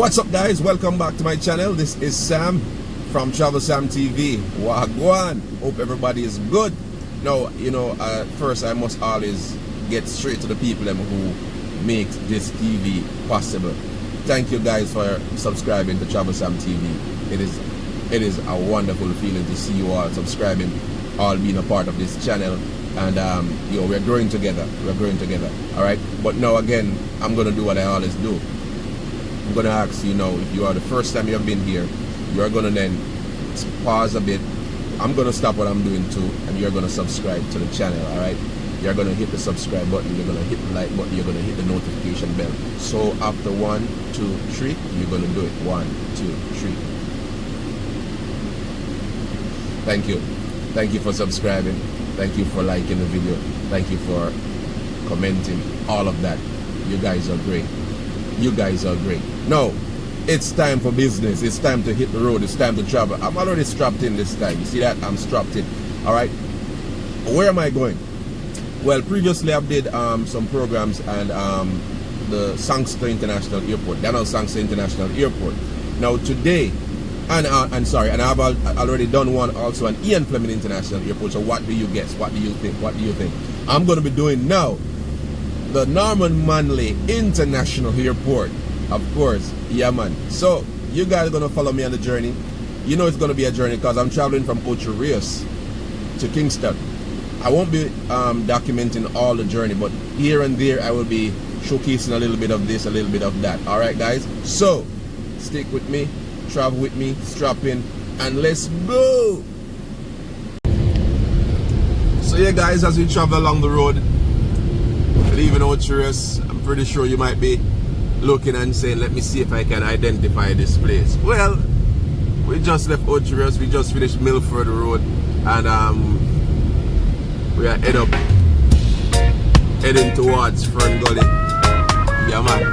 What's up, guys? Welcome back to my channel. This is Sam from Travel Sam TV. Wagwan. Hope everybody is good. Now, first I must always get straight to the people who make this TV possible. Thank you guys for subscribing to Travel Sam TV. It is a wonderful feeling to see you all subscribing, all being a part of this channel, and we're growing together. All right. But now again, I'm gonna do what I always do. I'm gonna ask you now, if you are the first time you have been here, you are gonna then pause a bit. I'm gonna stop what I'm doing too, and you're gonna subscribe to the channel. All right. You're gonna hit the subscribe button. You're gonna hit the like button. You're gonna hit the notification bell. So after 1, 2, 3, you're gonna do it. 1, 2, 3. Thank you. Thank you for subscribing. Thank you for liking the video. Thank you for commenting. All of that. You guys are great. You guys are great. Now, it's time for business. It's time to hit the road. It's time to travel. I'm already strapped in this time. You see that? I'm strapped in. All right. Where am I going? Well, previously I did some programs and the Kingston International Airport, Daniel Kingston International Airport. Now today, and I've already done one also at Ian Fleming International Airport. So what do you guess? What do you think? What do you think? I'm going to be doing now the Norman Manley International Airport, of course. Yeah, man. So you guys are going to follow me on the journey. You know it's going to be a journey because I'm traveling from Ocho Rios to Kingston. I won't be documenting all the journey, but here and there I will be showcasing a little bit of this, a little bit of that. All right, guys. So stick with me, travel with me, strap in, and let's go. So yeah, guys, as we travel along the road, leaving Ocho Rios, I'm pretty sure you might be looking and saying, let me see if I can identify this place. Well, we just left Ocho Rios. We just finished Milford Road, and we are heading towards Fern Gully. Yeah, man.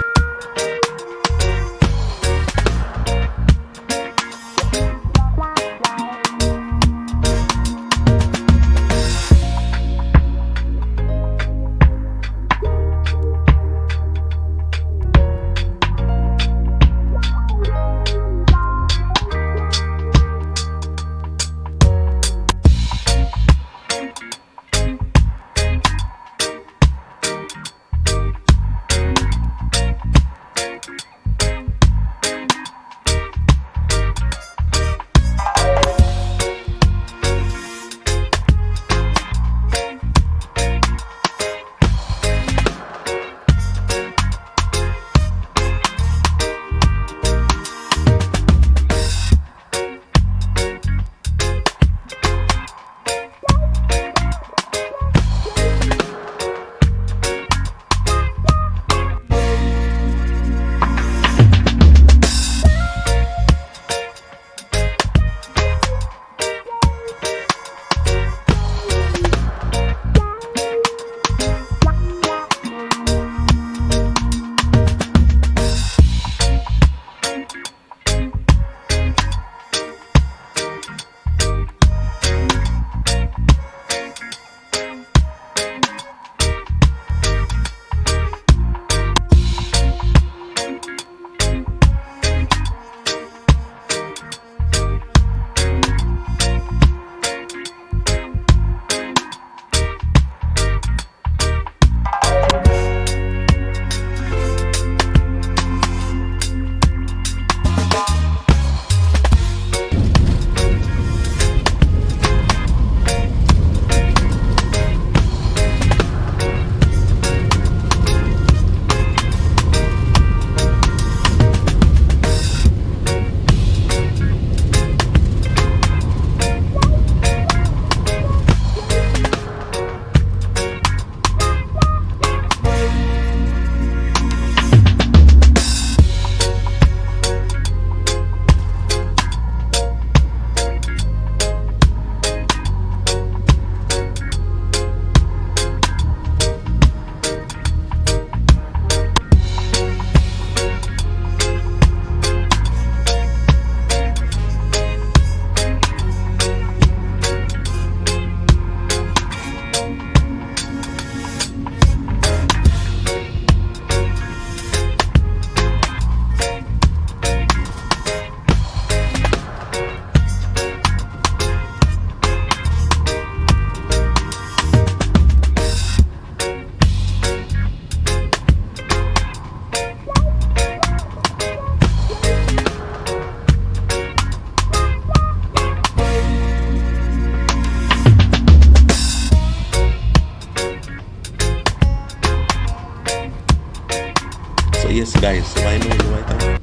yes guys, so I know you might have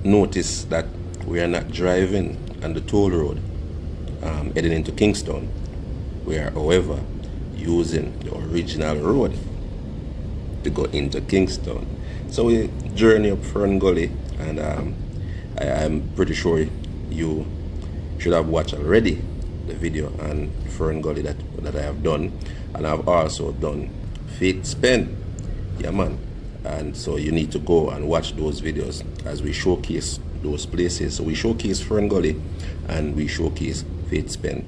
noticed that we are not driving on the toll road heading into Kingston. We are, however, using the original road to go into Kingston. So we journey up Fern Gully, and I'm pretty sure you should have watched already the video on Fern Gully that I have done, and I've also done Faith Spend. Yeah man, and so you need to go and watch those videos as we showcase those places. So we showcase Fern Gully and we showcase Faith Spend,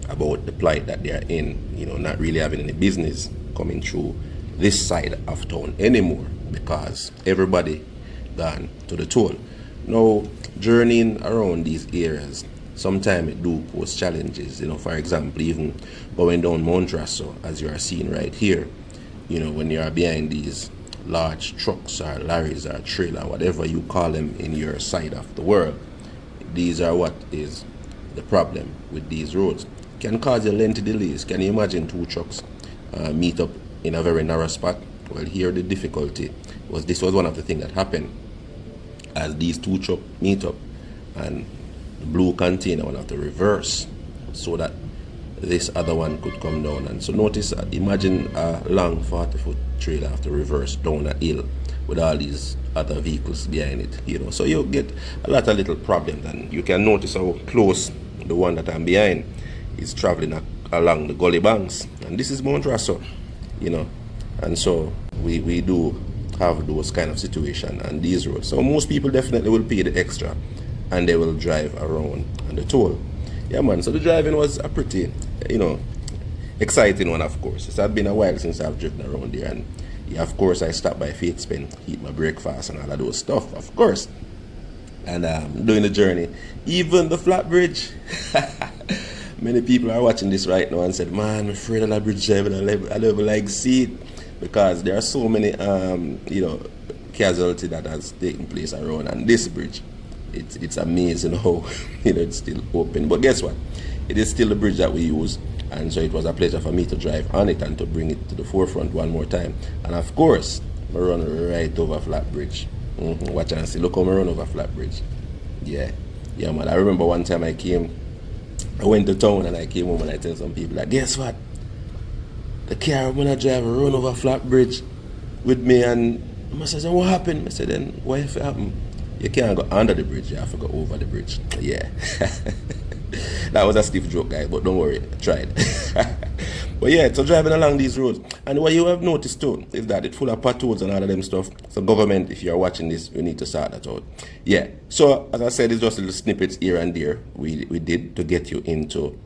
about the plight that they are in, you know, not really having any business coming through this side of town anymore because everybody gone to the toll. Now, journeying around these areas, sometimes it do pose challenges, you know, for example, even going down Mount Rasso, as you are seeing right here, you know, when you are behind these large trucks or lorries or trailer, whatever you call them in your side of the world, these are what is the problem with these roads. Can cause you lengthy delays. Can you imagine two trucks meet up in a very narrow spot? Well, here the difficulty was, this was one of the things that happened as these two trucks meet up, and the blue container will have to reverse so that this other one could come down. And so notice, imagine a long 40-foot trailer have to reverse down a hill with all these other vehicles behind it, you know. So you get a lot of little problems, and you can notice how close the one that I'm behind is traveling along the gully banks, and this is Mount Rasso, you know. And so we do have those kind of situation on these roads. So most people definitely will pay the extra and they will drive around on the toll. Yeah man, so the driving was a pretty, you know, exciting one, of course. It's been a while since I've driven around there, and yeah, of course I stopped by Faith Spend, eat my breakfast and all of those stuff, of course. And doing the journey, even the flat bridge. Many people are watching this right now and said, man, I'm afraid of that bridge driving. I never like see it, because there are so many you know, casualty that has taken place around, and this bridge, it's amazing how you know, it's still open. But guess what, it is still the bridge that we use, and so it was a pleasure for me to drive on it and to bring it to the forefront one more time. And of course I run right over flat bridge. Watch and see, look how I run over flat bridge. Yeah man, I remember one time I went to town and I came home and I tell some people, like, guess what, the car when I drive run over flat bridge with me, and I said, what happened? I said, then what if it happened? You can't go under the bridge, you have to go over the bridge. Yeah. That was a stiff joke, guys, but don't worry, I tried. But yeah, so driving along these roads, and what you have noticed too is that it's full of potholes and all of them stuff. So government, if you're watching this, you need to sort that out. Yeah, so as I said, it's just little snippets here and there we did to get you into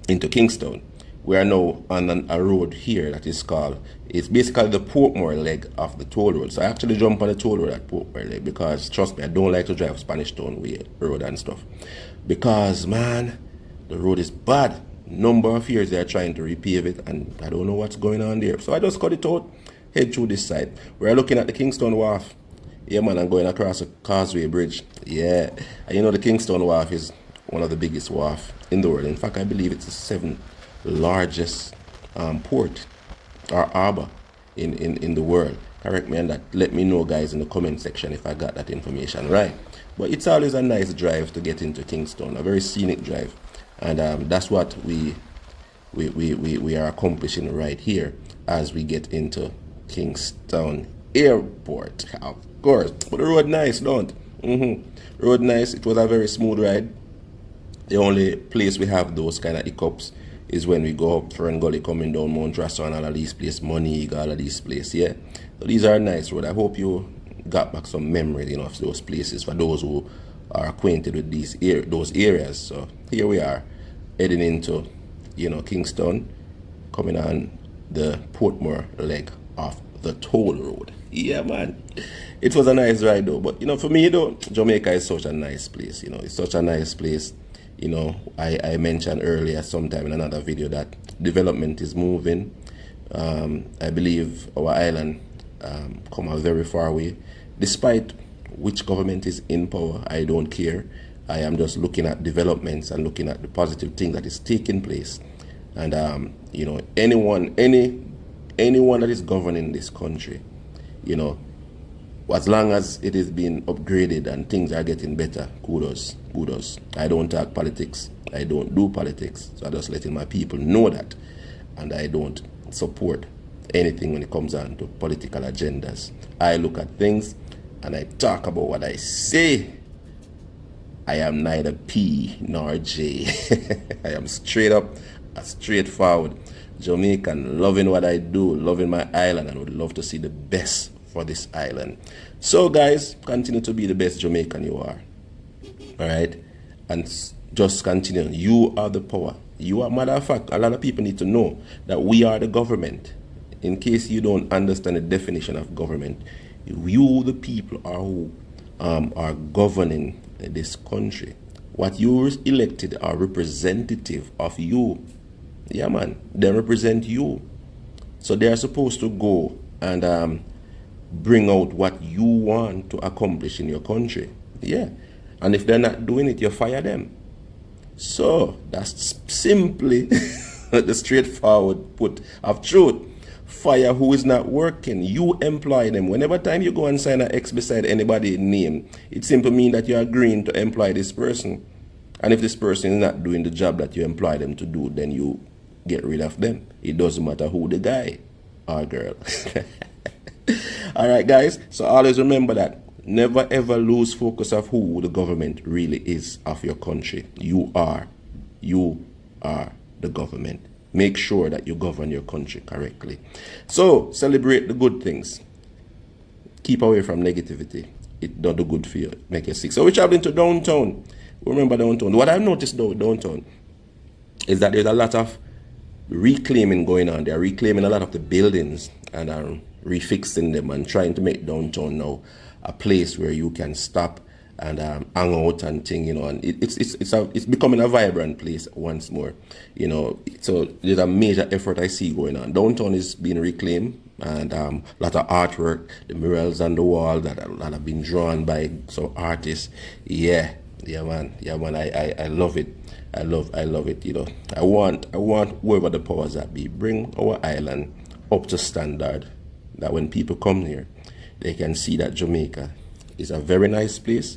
Kingston. We are now on a road here that is called, it's basically the Portmore leg of the toll road. So I actually jump on the toll road at Portmore leg because, trust me, I don't like to drive Spanish Town Way road and stuff, because man, the road is bad. Number of years they are trying to repave it, and I don't know what's going on there. So I just cut it out, head through this side. We're looking at the Kingston Wharf. Yeah man, I'm going across a causeway bridge. Yeah, and you know the Kingston Wharf is one of the biggest wharf in the world. In fact, I believe it's the 7th largest port or harbor in the world. Correct me on that. Let me know, guys, in the comment section if I got that information right. But it's always a nice drive to get into Kingston, a very scenic drive, and that's what we are accomplishing right here as we get into Kingston Airport, of course. But the road nice, don't? Road nice. It was a very smooth ride. The only place we have those kind of hiccups is when we go up Fern Gully coming down Mount Rasso and all of these places, Monique, all of these places, yeah. So these are nice roads. I hope you got back some memories, you know, of those places for those who are acquainted with those areas. So here we are heading into, you know, Kingston, coming on the Portmore leg of the toll road. Yeah man, it was a nice ride though. But you know, for me though, Jamaica is such a nice place. You know, it's such a nice place. You know, I mentioned earlier sometime in another video that development is moving. I believe our island come a very far way. Despite which government is in power, I don't care. I am just looking at developments and looking at the positive thing that is taking place. And you know, anyone that is governing this country, you know, as long as it is being upgraded and things are getting better, kudos, kudos. I don't talk politics. I don't do politics. So I'm just letting my people know that. And I don't support anything when it comes on to political agendas. I look at things and I talk about what I say. I am neither P nor J. I am straight up, straightforward Jamaican, loving what I do, loving my island, and would love to see the best for this island. So guys, continue to be the best Jamaican you are. Alright? And just continue. You are the power. You are, matter of fact, a lot of people need to know that we are the government. In case you don't understand the definition of government, you, the people, are who are governing this country. What you elected are representative of you. Yeah, man. They represent you. So they are supposed to go and bring out what you want to accomplish in your country. Yeah. And if they're not doing it, you fire them. So that's simply the straightforward put of truth. Fire who is not working. You employ them. Whenever time you go and sign an X beside anybody's name, it simply means that you're agreeing to employ this person. And if this person is not doing the job that you employ them to do, then you get rid of them. It doesn't matter who the guy or girl. Alright guys, so always remember that. Never ever lose focus of who the government really is of your country. You are the government. Make sure that you govern your country correctly. So celebrate the good things. Keep away from negativity. It don't do good for you. Make you sick. So we're traveling to downtown. Remember downtown. What I've noticed though downtown is that there's a lot of reclaiming going on. They're reclaiming a lot of the buildings and are refixing them and trying to make downtown now a place where you can stop and hang out and thing, you know, and it's becoming a vibrant place once more, you know. So there's a major effort I see going on. Downtown is being reclaimed, and a lot of artwork, the murals on the wall that have been drawn by some artists. Yeah man, I love it. I love it, you know. I want whoever the powers that be, bring our island up to standard, that when people come here, they can see that Jamaica is a very nice place.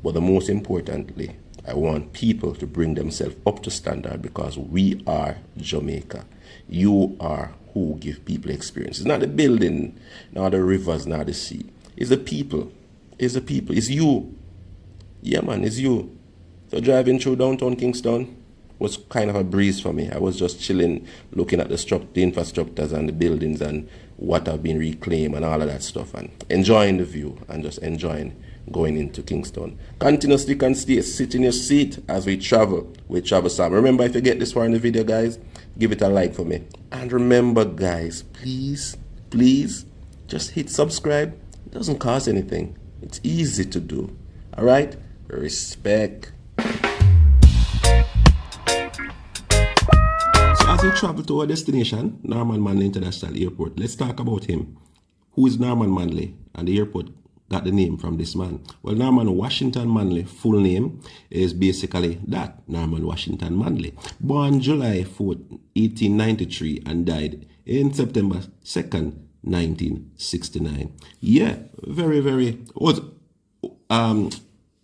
But the most importantly, I want people to bring themselves up to standard, because we are Jamaica. You are who give people experience. It's not the building, not the rivers, not the sea. It's the people. It's the people. It's you. Yeah, man, it's you. So driving through downtown Kingston was kind of a breeze for me. I was just chilling, looking at the infrastructures and the buildings and what have been reclaimed and all of that stuff, and enjoying the view and just enjoying going into Kingston. Continuously can stay, sit in your seat as we travel. We travel some. Remember, if you get this far in the video, guys, give it a like for me. And remember, guys, please, just hit subscribe. It doesn't cost anything. It's easy to do. All right? Respect. As we travel to our destination, Norman Manley International Airport, let's talk about him. Who is Norman Manley? And the airport got the name from this man. Well, Norman Washington Manley, full name is basically that, Norman Washington Manley. Born July 4th, 1893 and died in September 2nd, 1969. Yeah, very,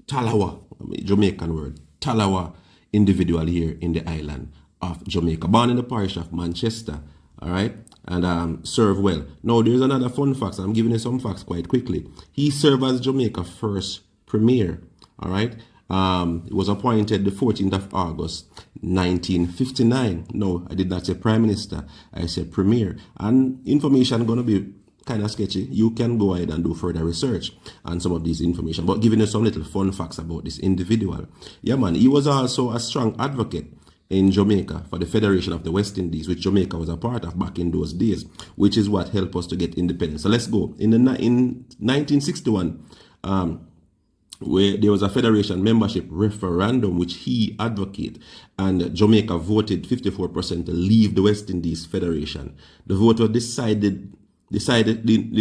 Talawa, Jamaican word, Talawa individual here in the island of Jamaica. Born in the parish of Manchester, all right, and served well. Now, there's another fun fact. I'm giving you some facts quite quickly. He served as Jamaica's first premier, all right. He was appointed the 14th of August, 1959. No, I did not say prime minister. I said premier. And information going to be kind of sketchy. You can go ahead and do further research on some of these information, but giving you some little fun facts about this individual. Yeah, man, he was also a strong advocate in Jamaica for the Federation of the West Indies, which Jamaica was a part of back in those days, which is what helped us to get independence. So let's go. In 1961, where there was a federation membership referendum which he advocated, and Jamaica voted 54% to leave the West Indies Federation. The vote was decided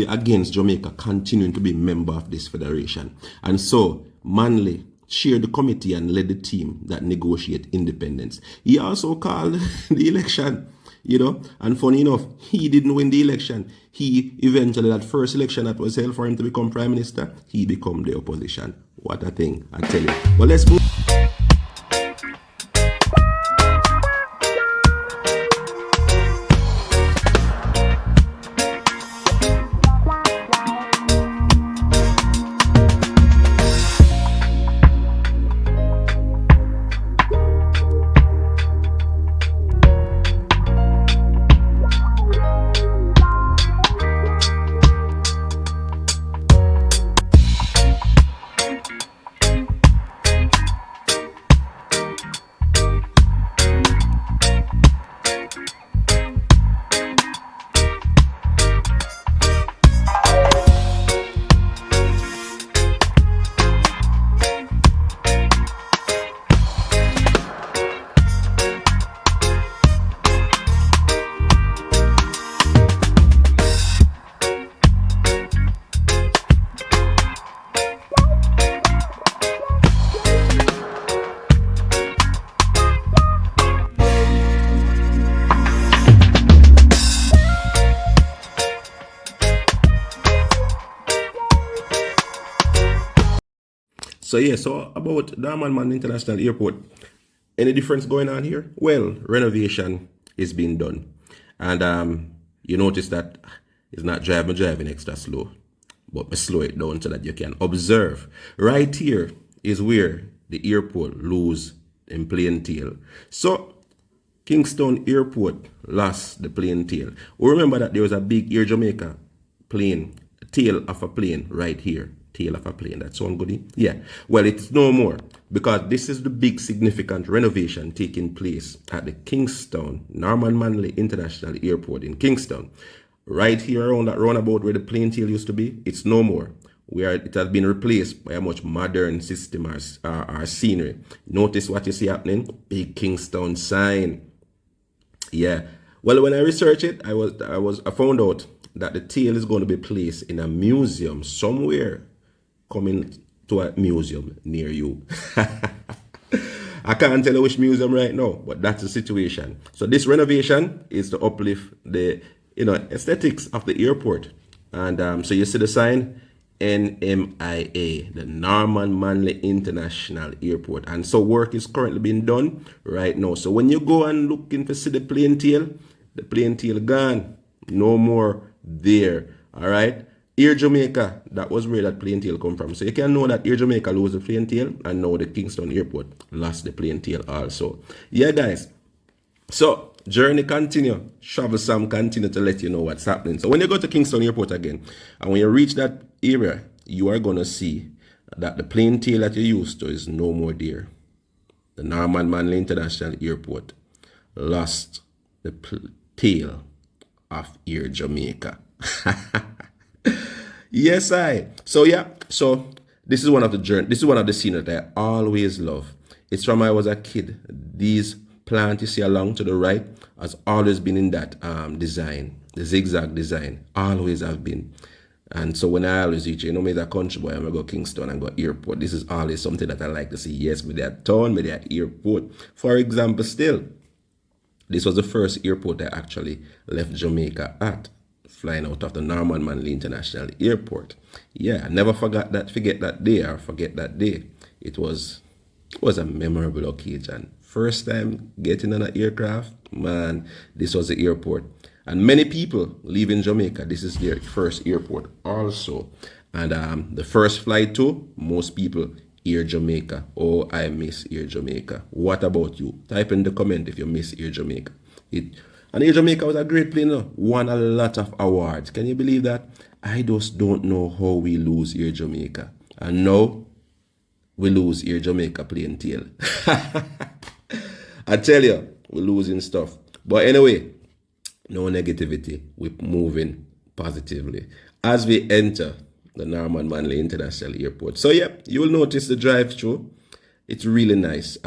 against Jamaica continuing to be a member of this federation. And so Manley chaired the committee and led the team that negotiated independence. He also called the election. you know. And funny enough, he didn't win the election. He eventually, that first election that was held for him to become prime minister, he became the opposition. What a thing, I tell you. But let's move. So yeah, so about Darman International Airport, any difference going on here? Well, renovation is being done. And you notice that it's not driving extra slow, but I slow it down so that you can observe. Right here is where the airport lose in plain tail. So Kingston Airport lost the plane tail. We remember that there was a big Air Jamaica plane, tail of a plane right here. Tail of a plane. That sound good? Yeah. Well, it's no more because this is the big significant renovation taking place at the Kingston Norman Manley International Airport in Kingston. Right here around that roundabout where the plane tail used to be, it's no more. It has been replaced by a much modern system or scenery. Notice what you see happening? Big Kingston sign. Yeah. Well, when I researched it, I found out that the tail is going to be placed in a museum somewhere coming to a museum near you. I can't tell you which museum right now, but that's the situation. So this renovation is to uplift the aesthetics of the airport. And so you see the sign NMIA, the Norman Manley International Airport. And so work is currently being done right now. So when you go and looking to see the plane tail gone. No more there. All right. Air Jamaica, that was where that plane tail come from. So you can know that Air Jamaica lost the plane tail, and now the Kingston Airport lost the plane tail also. Yeah, guys. So journey continue. Travel some continue to let you know what's happening. So when you go to Kingston Airport again, and when you reach that area, you are going to see that the plane tail that you used to is no more there. The Norman Manley International Airport lost the tail of Air Jamaica. Yes, So yeah, so this is one of the scenes that I always love. It's from when I was a kid. These plants you see along to the right has always been in that design, the zigzag design, always have been. And so when I always reach, me as a country boy, I'm going to go Kingston and go airport. This is always something that I like to see. Yes, with that town, with that airport. For example, still, this was the first airport I actually left Jamaica at, flying out of the Norman Manley International Airport. Yeah, I never forget that day. It was a memorable occasion. First time getting on an aircraft, man, this was the airport. And many people leaving Jamaica, this is their first airport also. And the first flight too, most people, Air Jamaica. Oh, I miss Air Jamaica. What about you? Type in the comment if you miss Air Jamaica. And Air Jamaica was a great plane, won a lot of awards. Can you believe that? I just don't know how we lose Air Jamaica. And now, we lose Air Jamaica plane tail. I tell you, we're losing stuff. But anyway, no negativity. We're moving positively as we enter the Norman Manley International Airport. So yeah, you will notice the drive-through. It's really nice.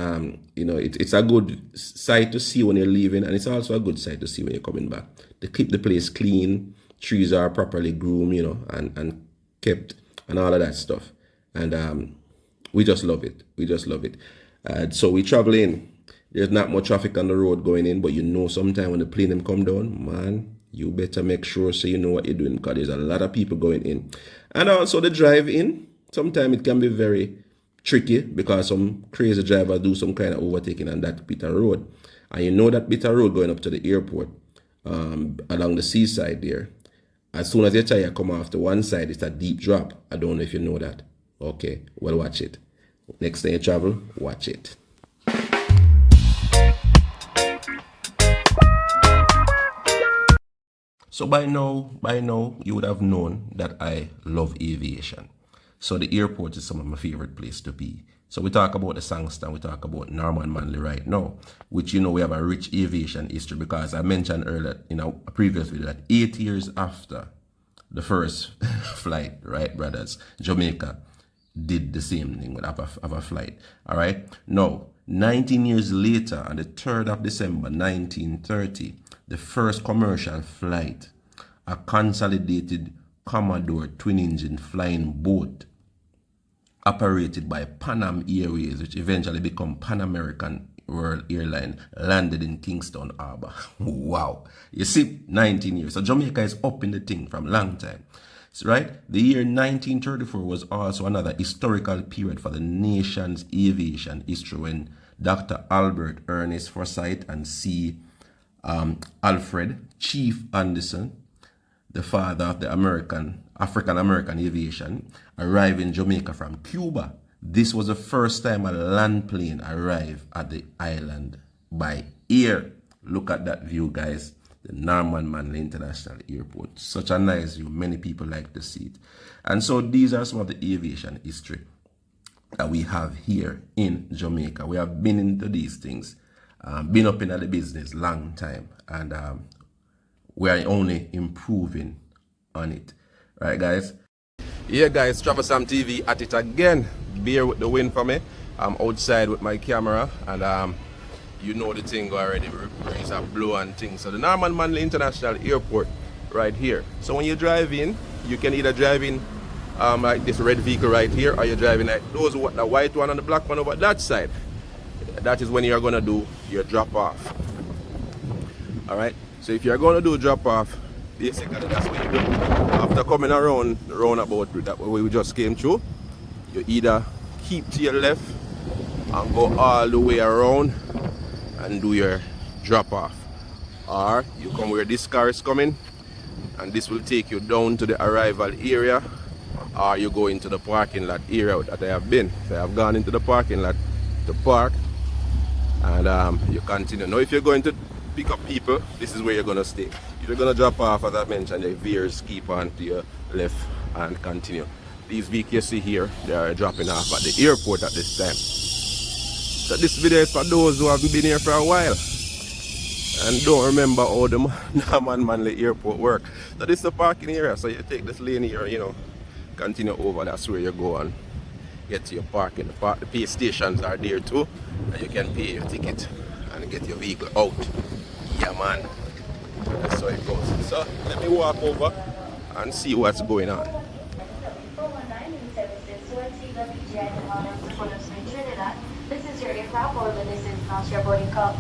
It's a good sight to see when you're leaving, and it's also a good sight to see when you're coming back. They keep the place clean, trees are properly groomed, and kept, and all of that stuff. And we just love it. So we travel in. there's not much traffic on the road going in, but you know sometime when the plane them come down, man, you better make sure so you know what you're doing, because there's a lot of people going in. And also the drive in, sometimes it can be very tricky because some crazy driver do some kind of overtaking on that bit of road. And you know that bit of road going up to the airport, along the seaside there, as soon as your tire come off to one side, it's a deep drop. I don't know if you know that. Okay, well, watch it. Next time you travel, watch it. So by now, you would have known that I love aviation. So the airport is some of my favorite place to be. So we talk about the Kingston, we talk about Norman Manley right now, which you know we have a rich aviation history, because I mentioned earlier in a previous video that 8 years after the first flight, right, brothers, Jamaica did the same thing with a flight. All right. Now, 19 years later, on the 3rd of December 1930, the first commercial flight, a consolidated Commodore twin-engine flying boat operated by Pan Am Airways, which eventually became Pan American World Airline, landed in Kingston Harbor. Wow. You see, 19 years. So Jamaica is up in the thing from a long time. Right? The year 1934 was also another historical period for the nation's aviation history, when Dr. Albert Ernest Forsyth and C. Alfred Chief Anderson, the father of the African-American aviation, arrived in Jamaica from Cuba. This was the first time a land plane arrived at the island by air. Look at that view, guys. The Norman Manley International Airport. Such a nice view. Many people like to see it. And so these are some of the aviation history that we have here in Jamaica. We have been into these things, been up in the business long time, and we are only improving on it. Right, guys? Yeah, guys, Travel Sam TV at it again. Bear with the wind for me. I'm outside with my camera, and you know the thing already, breeze are blow and things. So the Norman Manley International Airport right here. So when you drive in, you can either drive in like this red vehicle right here, or you're driving like the white one and the black one over that side. That is when you're gonna do your drop off. Alright, so if you're gonna do drop off, basically that's what you do. After coming around the roundabout that way we just came through, you either keep to your left and go all the way around and do your drop off, or you come where this car is coming and this will take you down to the arrival area, or you go into the parking lot area that I have been. So I have gone into the parking lot to park, and you continue. Now if you're going to pick up people, this is where you're going to stay. If you're going to drop off, as I mentioned, the veers keep on to your left and continue. These vehicles you see here, they are dropping off at the airport at this time. So this video is for those who haven't been here for a while and don't remember how the Norman Manley Airport work. So this is the parking area, so you take this lane here, you know, continue over, that's where you go and get to your parking. The pay stations are there too, and you can pay your ticket and get your vehicle out. Yeah, man, that's how it goes. So let me walk over and see what's going on. This is your aircraft, or this is not your boarding call.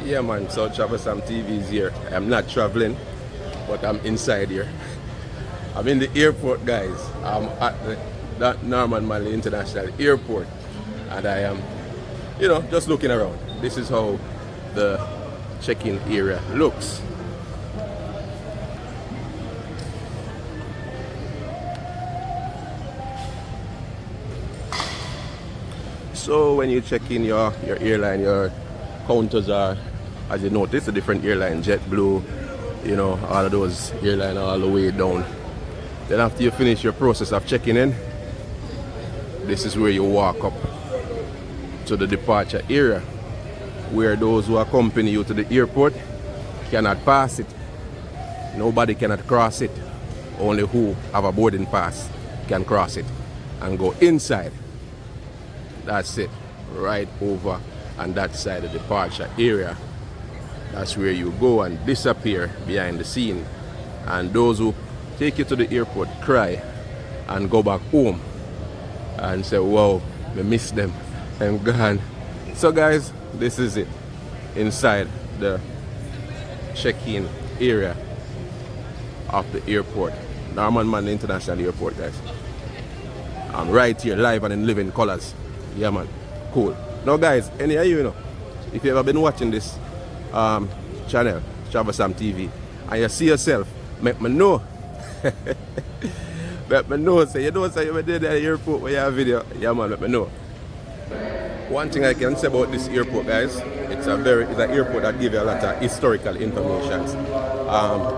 Yeah, man, so Travel Sam TV is here. I'm not traveling, but I'm inside here. I'm in the airport, guys. I'm at the Norman Manley International Airport, and I am, you know, just looking around. This is how the check-in area looks. So when you check in your airline, your counters are, as you notice, a different airline, JetBlue, you know, all of those airlines all the way down. Then after you finish your process of checking in, this is where you walk up to the departure area, where those who accompany you to the airport cannot pass it. Nobody cannot cross it. Only who have a boarding pass can cross it and go inside. That's it, right over on that side of the departure area. That's where you go and disappear behind the scene. And those who take you to the airport cry and go back home. and say, wow, we miss them. I'm gone. So guys, this is it inside the check-in area of the airport, Norman Man International Airport, guys. I'm right here live and in living colors. Yeah man, cool. Now guys, any of you know, if you ever been watching this channel, Travel Sam TV, and you see yourself, make me know. Let me know, say you don't say you were there at the airport where you have a video. Yeah man, let me know. One thing I can say about this airport, guys, it's an airport that gives you a lot of historical information.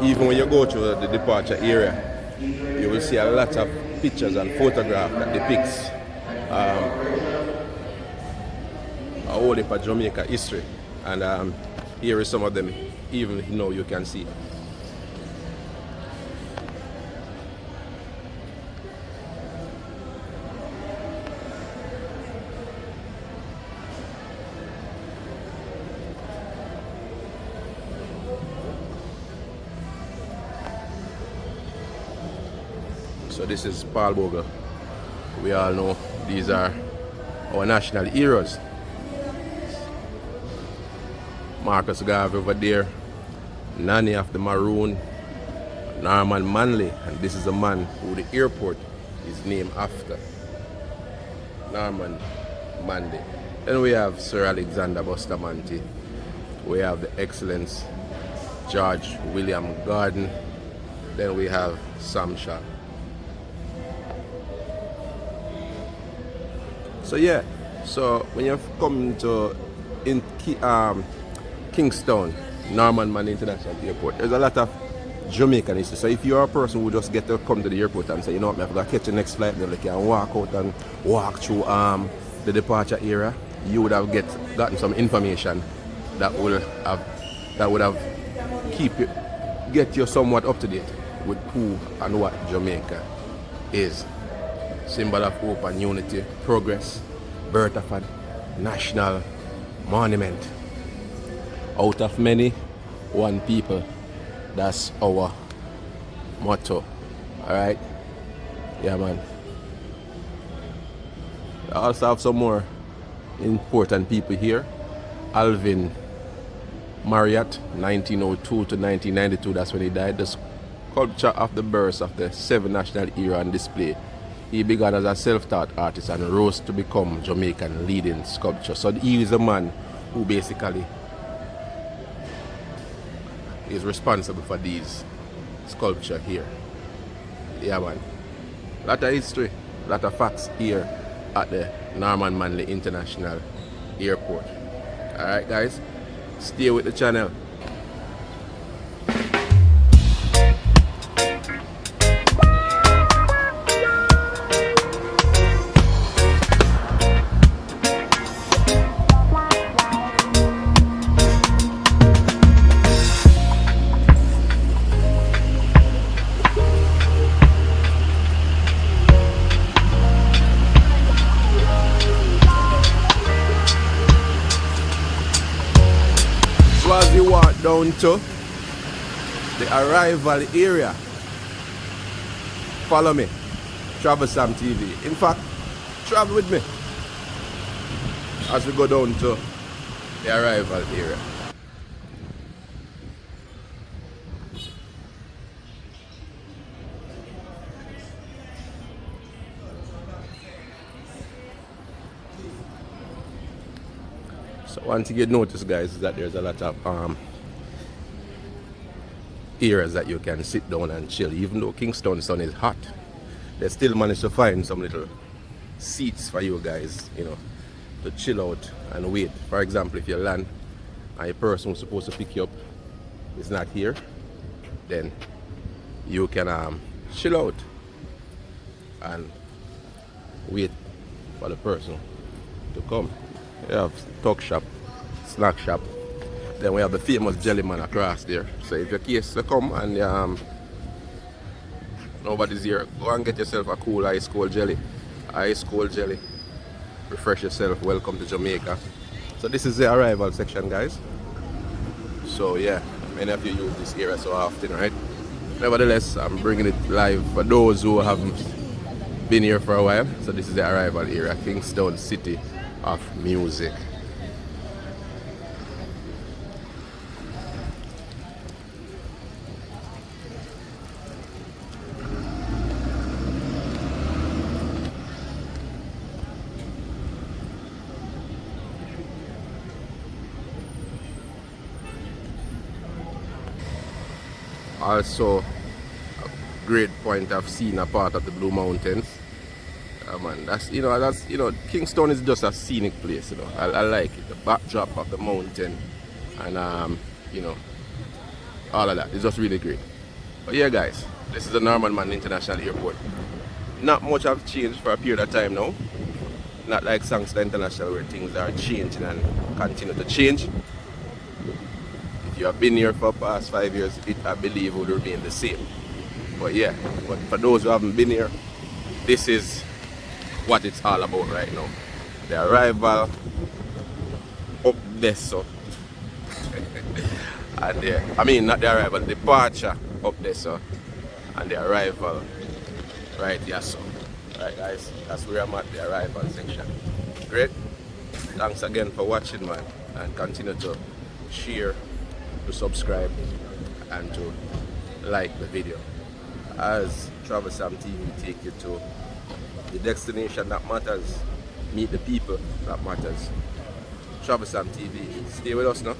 Even when you go to the departure area, you will see a lot of pictures and photographs that depicts a whole heap of Jamaica history. And here is some of them, even now you can see. So this is Paul Bogle. We all know these are our national heroes. Marcus Garvey over there, Nanny of the Maroon, Norman Manley, and this is a man who the airport is named after, Norman Manley. Then we have Sir Alexander Bustamante. We have the Excellence George William Garden. Then we have Sam Shaw. So yeah, so when you come to Kingston, Norman Man International Airport, there's a lot of Jamaican history. So if you're a person who just get to come to the airport and say, you know what, I've got to catch the next flight, then you can walk out and walk through the departure area, you would have gotten some information that would have get you somewhat up to date with who and what Jamaica is. Symbol of hope and unity, progress, birth of a national monument. Out of many, one people. That's our motto. Alright? Yeah man. I also have some more important people here. Alvin Marriott, 1902 to 1992, that's when he died. The sculpture of the birth of the 7 national hero on display. He began as a self-taught artist and rose to become Jamaican leading sculptor. So he is a man who basically is responsible for these sculpture here. Yeah man. Lot of history, lot of facts here at the Norman Manley International Airport. Alright guys, stay with the channel. As you walk down to the arrival area, follow me, Travel Sam TV. In fact, travel with me as we go down to the arrival area. So one thing you notice, guys, is that there's a lot of areas that you can sit down and chill. Even though Kingston sun is hot, they still manage to find some little seats for you guys, you know, to chill out and wait. For example, if you land and a person who's supposed to pick you up is not here, then you can chill out and wait for the person to come. We have tuck shop, snack shop. Then we have the famous jelly man across there. So if your case to come and nobody's here, go and get yourself a cool ice cold jelly. Ice cold jelly. Refresh yourself. Welcome to Jamaica. So this is the arrival section, guys. So yeah, many of you use this area so often, right? Nevertheless, I'm bringing it live for those who haven't been here for a while, so this is the arrival area, Kingston, City of Music. Also, a great point of seeing a part of the Blue Mountains. Man, that's Kingston is just a scenic place. I like it. The backdrop of the mountain, and all of that. It's just really great. But yeah, guys, this is the Norman Man International Airport. Not much have changed for a period of time now. Not like Kingston International where things are changing and continue to change. If you have been here for the past 5 years, I believe would remain the same. But yeah, for those who haven't been here, this is what it's all about right now. The arrival up there, so. And not the arrival, the departure up there, so. And the arrival right here, so. Right, guys, that's where I'm at, the arrival section. Great. Thanks again for watching, man, and continue to share, to subscribe, and to like the video. As Travel Sam TV take you to the destination that matters, meet the people that matters. Travel Sam TV, stay with us now.